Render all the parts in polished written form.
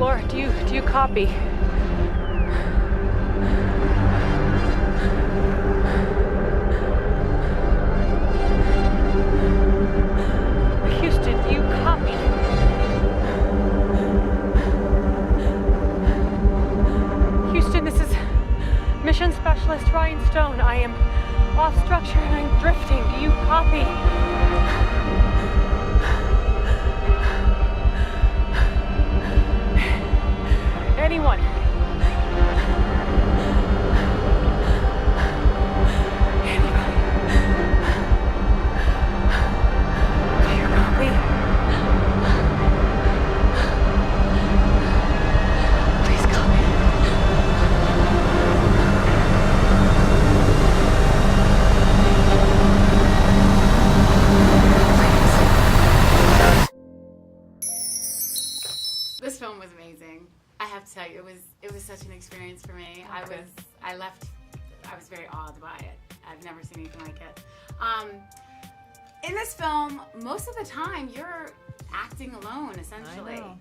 Laura, do you copy? Houston, do you copy? Houston, this is Mission Specialist Ryan Stone. I am off structure and I'm drifting. Do you copy? Anyone? Anybody? Do you copy? Please copy. This film was amazing. I have to tell you, it was such an experience for me. Okay. I was very awed by it. I've never seen anything like it. In this film, most of the time you're acting alone, essentially. I know.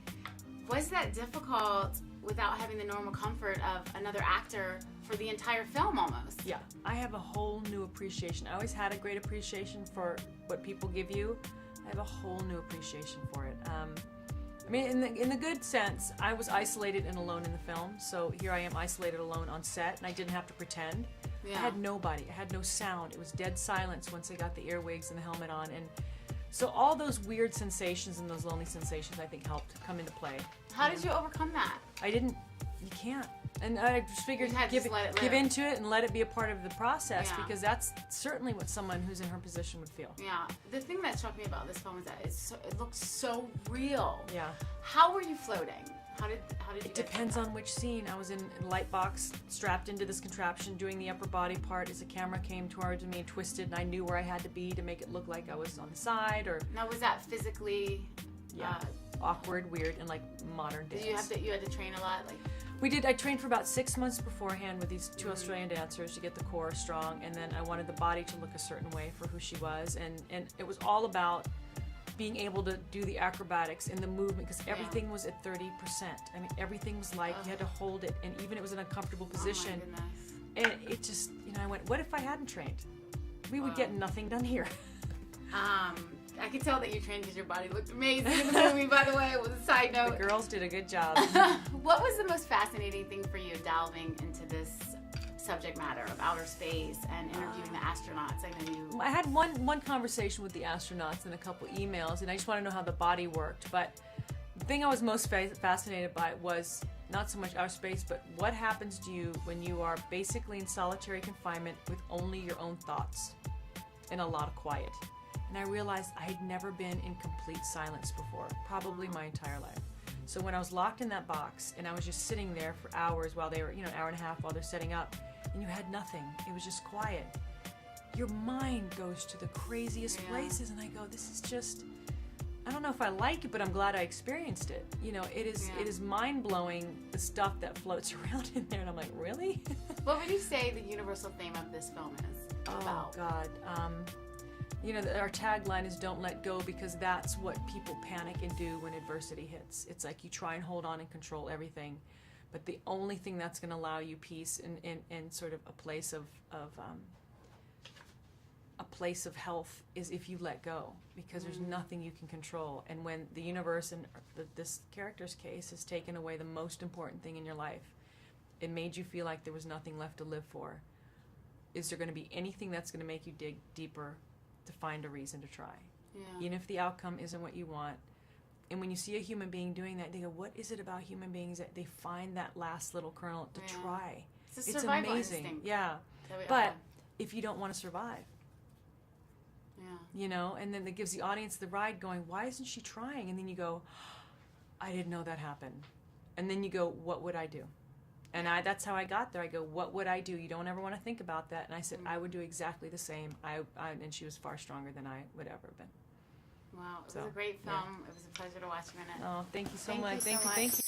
Was that difficult without having the normal comfort of another actor for the entire film almost? Yeah, I have a whole new appreciation. I always had a great appreciation for what people give you. I have a whole new appreciation for it. I mean, in the good sense, I was isolated and alone in the film, so here I am isolated alone on set, and I didn't have to pretend. Yeah. I had nobody. I had no sound. It was dead silence once I got the earwigs and the helmet on, and so all those weird sensations and those lonely sensations, I think, helped come into play. How did you overcome that? You can't. And I just figured You had to give just let it give live. into it and let it be a part of the process, Yeah. because that's certainly what someone who's in her position would feel. Yeah. The thing that struck me about this film is that it looks so real. Yeah. How were you floating? How did you It guys depends do that? on which scene. I was in a light box, strapped into this contraption, doing the upper body part as the camera came towards me and twisted, and I knew where I had to be to make it look like I was on the side, or Now, was that physically? awkward, weird, and like modern dance. Did you had to train a lot? Like, We did. I trained for about 6 months beforehand with these two Australian dancers to get the core strong, and then I wanted the body to look a certain way for who she was, and it was all about being able to do the acrobatics and the movement, because everything was at 30%. I mean, everything was like you had to hold it, and even it was in an uncomfortable position. Oh my goodness. And it just, I went, what if I hadn't trained? We would get nothing done here. I could tell that you trained because your body looked amazing in the movie, by the way. It was a side The note. girls did a good job. What was the most fascinating thing for you delving into this subject matter of outer space and interviewing the astronauts? I know you... I had one conversation with the astronauts and a couple emails, and I just want to know how the body worked. But the thing I was most fascinated by was not so much outer space, but what happens to you when you are basically in solitary confinement with only your own thoughts and a lot of quiet. And I realized I had never been in complete silence before, probably my entire life. So when I was locked in that box and I was just sitting there for hours while they were, an hour and a half while they're setting up, and you had nothing, it was just quiet. Your mind goes to the craziest places, and I go, this is just, I don't know if I like it, but I'm glad I experienced it. It is mind-blowing, the stuff that floats around in there, and I'm like, really? What would you say the universal theme of this film is about? Oh, God. Our tagline is "Don't let go," because that's what people panic and do when adversity hits. It's like you try and hold on and control everything, but the only thing that's going to allow you peace and sort of a place of health is if you let go, because there's nothing you can control. And when the universe, in this character's case, has taken away the most important thing in your life, it made you feel like there was nothing left to live for. Is there going to be anything that's going to make you dig deeper to find a reason to try? Even if the outcome isn't what you want. And when you see a human being doing that, they go, what is it about human beings that they find that last little kernel to try? It's a survival amazing. instinct. Yeah. But if you don't want to survive, and then it gives the audience the ride going, why isn't she trying? And then you go, I didn't know that happened. And then you go, what would I do? And that's how I got there. I go, what would I do? You don't ever want to think about that. And I said, I would do exactly the same. And she was far stronger than I would ever have been. Wow, it was a great film. It was a pleasure to watch you in it. Oh, thank you so much. Thank you.